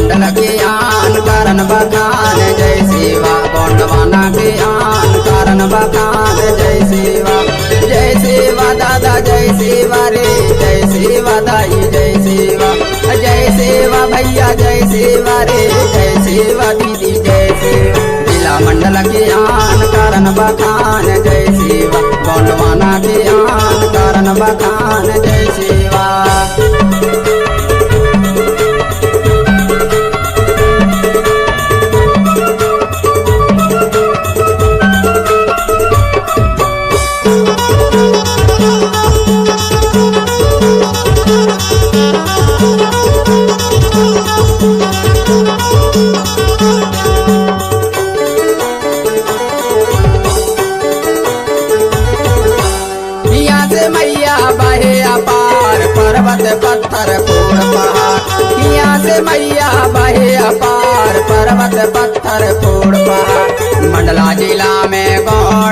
मंडल के आन कारण बखान जय सेवा गोंडवाना के आन कारण बखान जय सेवा दादा जय सेवा रे जय सेवा दाई जय सेवा भैया जय सेवा रे जय सेवा दीदी जय सेवा जिला मंडल के आन कारण बखान जय सेवा गोंडवाना के आन कारण बखान जय सेवा। मैया बहे अपार पर्वत पत्थर कोड़ पहाड़ यहाँ से मैया बहे अपार पर्वत पत्थर कोड़ पहाड़ मंडला जिला में गौड़